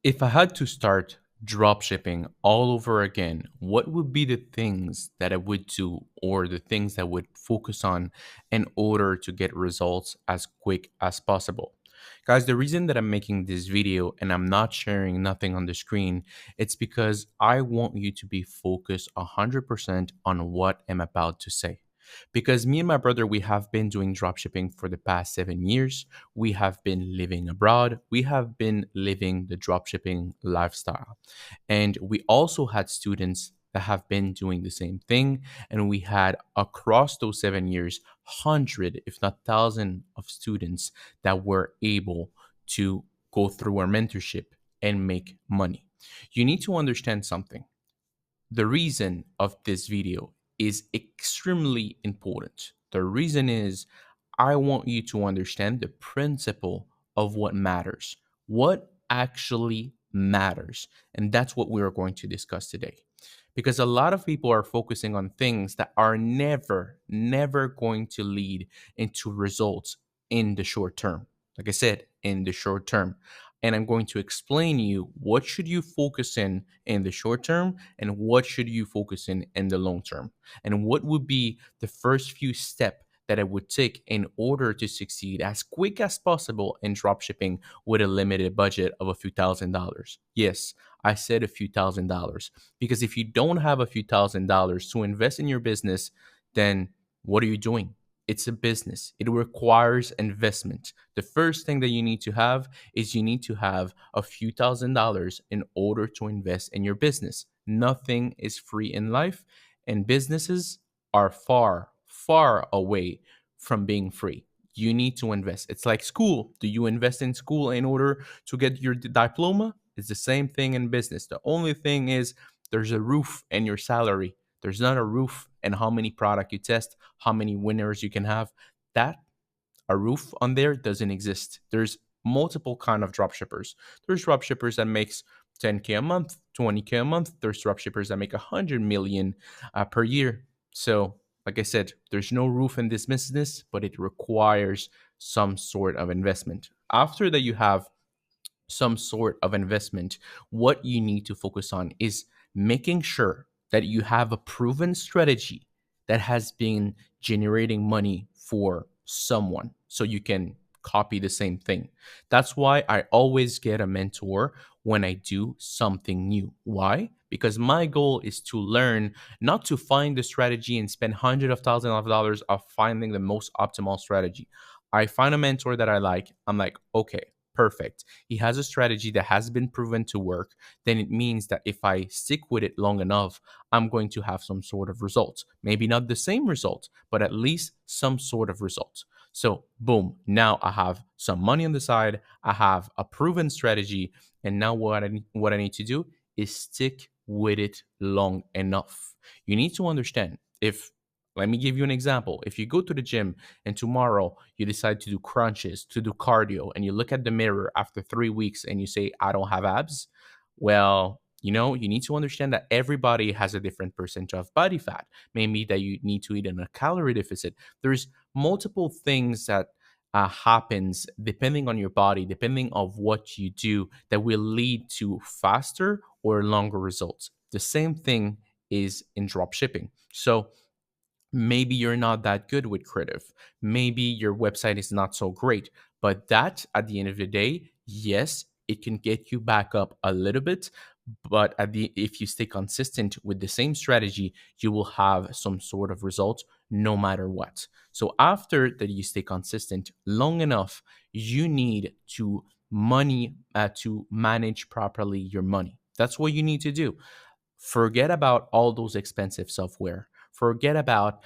If I had to start dropshipping all over again, what would be the things that I would do or the things that I would focus on in order to get results as quick as possible? Guys, the reason that I'm making this video and I'm not sharing nothing on the screen, it's because I want you to be focused 100% on what I'm about to say. Because me and my brother, we have been doing dropshipping for the past 7 years. We have been living abroad. We have been living the dropshipping lifestyle. And we also had students that have been doing the same thing. And we had across those 7 years, hundred, if not thousand, of students that were able to go through our mentorship and make money. You need to understand something. The reason of this video is extremely important. The reason is I want you to understand the principle of what matters, what actually matters. And that's what we are going to discuss today. Because a lot of people are focusing on things that are never going to lead into results in the short term. Like I said, in the short term. And I'm going to explain you what should you focus in the short term and what should you focus in the long term, and what would be the first few steps that I would take in order to succeed as quick as possible in dropshipping with a limited budget of a few $1,000s. Yes, I said a few $1,000s because if you don't have a few $1,000s to invest in your business, then what are you doing? It's a business. It requires investment. The first thing that you need to have is you need to have a few $1,000s in order to invest in your business. Nothing is free in life, and businesses are far away from being free. You need to invest. It's like school. Do you invest in school in order to get your diploma? It's the same thing in business. The only thing is there's a roof in your salary. There's not a roof in how many product you test, how many winners you can have. That a roof on there doesn't exist. There's multiple kind of drop shippers. There's drop shippers that makes 10K a month, 20K a month. There's drop shippers that make 100 million per year. So like I said, there's no roof in this business, but it requires some sort of investment. After that, you have some sort of investment, what you need to focus on is making sure that you have a proven strategy that has been generating money for someone so you can copy the same thing. That's why I always get a mentor when I do something new. Why? Because my goal is to learn, not to find the strategy and spend hundreds of thousands of dollars of finding the most optimal strategy. I find a mentor that I like. I'm like, okay, perfect. He has a strategy that has been proven to work. Then it means that if I stick with it long enough, I'm going to have some sort of results. Maybe not the same result, but at least some sort of results. So, boom, now I have some money on the side. I have a proven strategy. And now what I need to do is stick with it long enough. You need to understand if, let me give you an example. If you go to the gym and tomorrow you decide to do crunches, to do cardio, and you look at the mirror after 3 weeks and you say, I don't have abs, well, you need to understand that everybody has a different percentage of body fat. Maybe that you need to eat in a calorie deficit. There's multiple things that happens depending on your body, depending of what you do, that will lead to faster or longer results. The same thing is in drop shipping. So maybe you're not that good with creative. Maybe your website is not so great, but that at the end of the day, yes, it can get you back up a little bit. But if you stay consistent with the same strategy, you will have some sort of results no matter what. So after that, you stay consistent long enough, you need to manage properly your money. That's what you need to do. Forget about all those expensive software. Forget about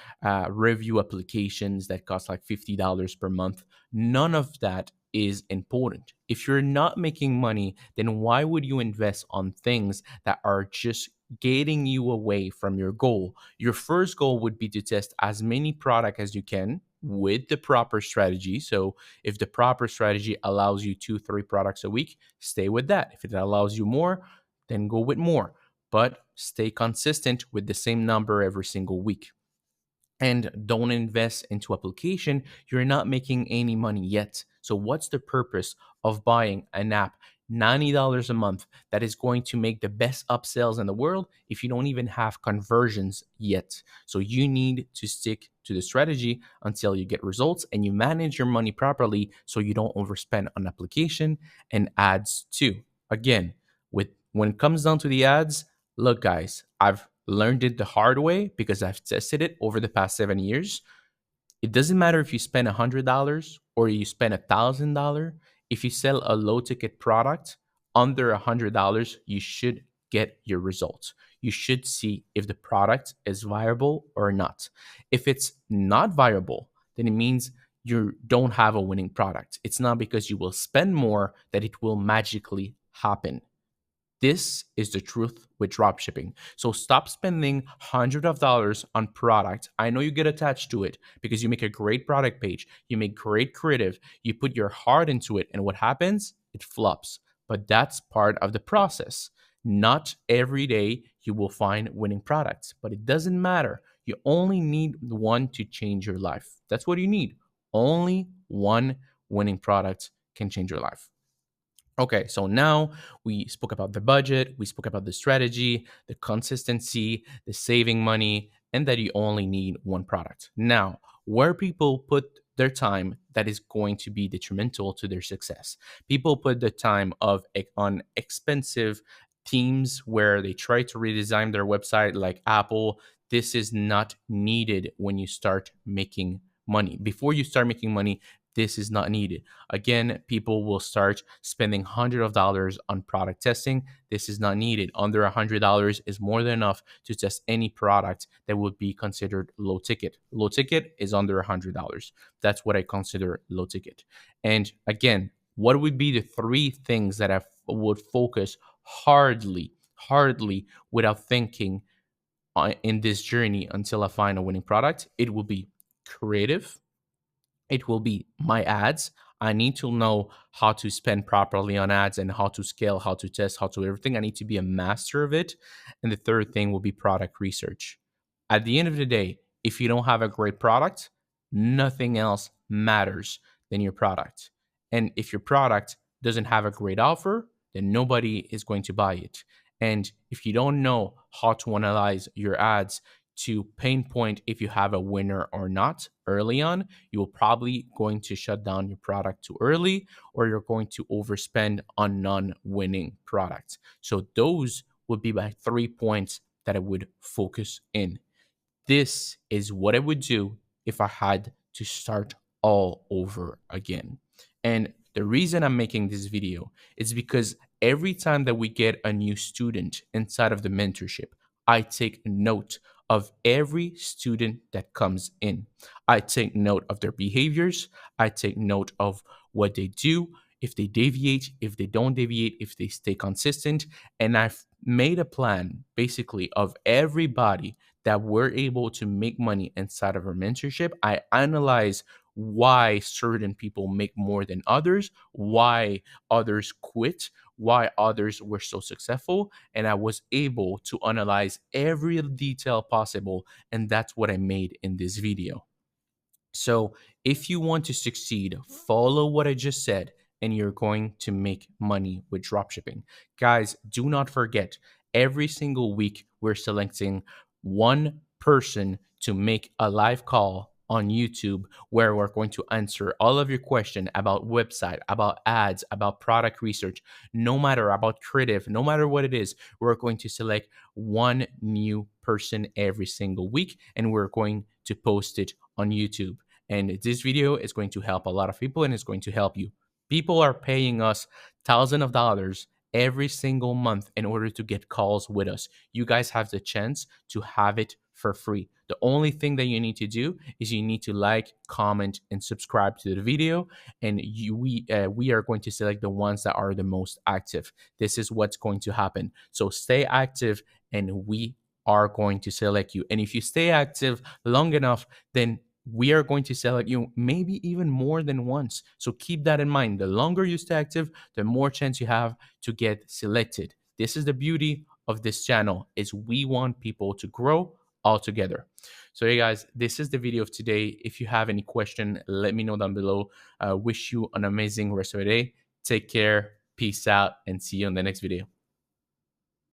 review applications that cost like $50 per month. None of that is important. If you're not making money, then why would you invest on things that are just getting you away from your goal? Your first goal would be to test as many product as you can with the proper strategy. So if the proper strategy allows you 2, 3 products a week, stay with that. If it allows you more, then go with more, but stay consistent with the same number every single week. And don't invest into application you're not making any money yet. So what's the purpose of buying an app $90 a month that is going to make the best upsells in the world if you don't even have conversions yet. So you need to stick to the strategy until you get results and you manage your money properly so you don't overspend on application and ads too. Again, with when it comes down to the ads, look guys, I've learned it the hard way because I've tested it over the past 7 years. It doesn't matter if you spend $100 or you spend $1,000. If you sell a low ticket product under $100, you should get your results. You should see if the product is viable or not. If it's not viable, then it means you don't have a winning product. It's not because you will spend more that it will magically happen. This is the truth with dropshipping. So stop spending hundreds of dollars on product. I know you get attached to it because you make a great product page, you make great creative, you put your heart into it, and what happens? It flops. But that's part of the process. Not every day you will find winning products, but it doesn't matter. You only need one to change your life. That's what you need. Only one winning product can change your life. Okay, so now we spoke about the budget, we spoke about the strategy, the consistency, the saving money, and that you only need one product. Now, where people put their time that is going to be detrimental to their success. People put the time on expensive themes where they try to redesign their website like Apple. This is not needed when you start making money. Before you start making money, this is not needed. Again, people will start spending hundreds of dollars on product testing. This is not needed. Under $100 is more than enough to test any product that would be considered low ticket. Low ticket is under $100. That's what I consider low ticket. And again, what would be the three things that I would focus hardly without thinking in this journey until I find a winning product? It will be creative. It will be my ads. I need to know how to spend properly on ads and how to scale, how to test, how to everything. I need to be a master of it. And the third thing will be product research. At the end of the day, if you don't have a great product, nothing else matters than your product. And if your product doesn't have a great offer, then nobody is going to buy it. And if you don't know how to analyze your ads to pinpoint if you have a winner or not early on, you will probably going to shut down your product too early, or you're going to overspend on non-winning products. So those would be my 3 points that I would focus in. This is what I would do if I had to start all over again. And the reason I'm making this video is because every time that we get a new student inside of the mentorship, I take note of every student that comes in. I take note of their behaviors. I take note of what they do, if they deviate, if they don't deviate, if they stay consistent. And I've made a plan basically of everybody that we're able to make money inside of our mentorship. I analyze why certain people make more than others, why others quit, why others were so successful. And I was able to analyze every detail possible. And that's what I made in this video. So if you want to succeed, follow what I just said, and you're going to make money with dropshipping. Guys, do not forget, every single week we're selecting one person to make a live call on YouTube where we're going to answer all of your questions about website, about ads, about product research, no matter about creative, no matter what it is. We're going to select one new person every single week, and we're going to post it on YouTube. And this video is going to help a lot of people, and it's going to help you. People are paying us thousands of dollars every single month in order to get calls with us. You guys have the chance to have it for free. The only thing that you need to do is you need to like, comment, and subscribe to the video. And we are going to select the ones that are the most active. This is what's going to happen. So stay active, and we are going to select you. And if you stay active long enough, then we are going to select you maybe even more than once. So keep that in mind. The longer you stay active, the more chance you have to get selected. This is the beauty of this channel, is we want people to grow all together. So hey guys, this is the video of today. If you have any question, let me know down below. Wish you an amazing rest of the day. Take care. Peace out and see you in the next video.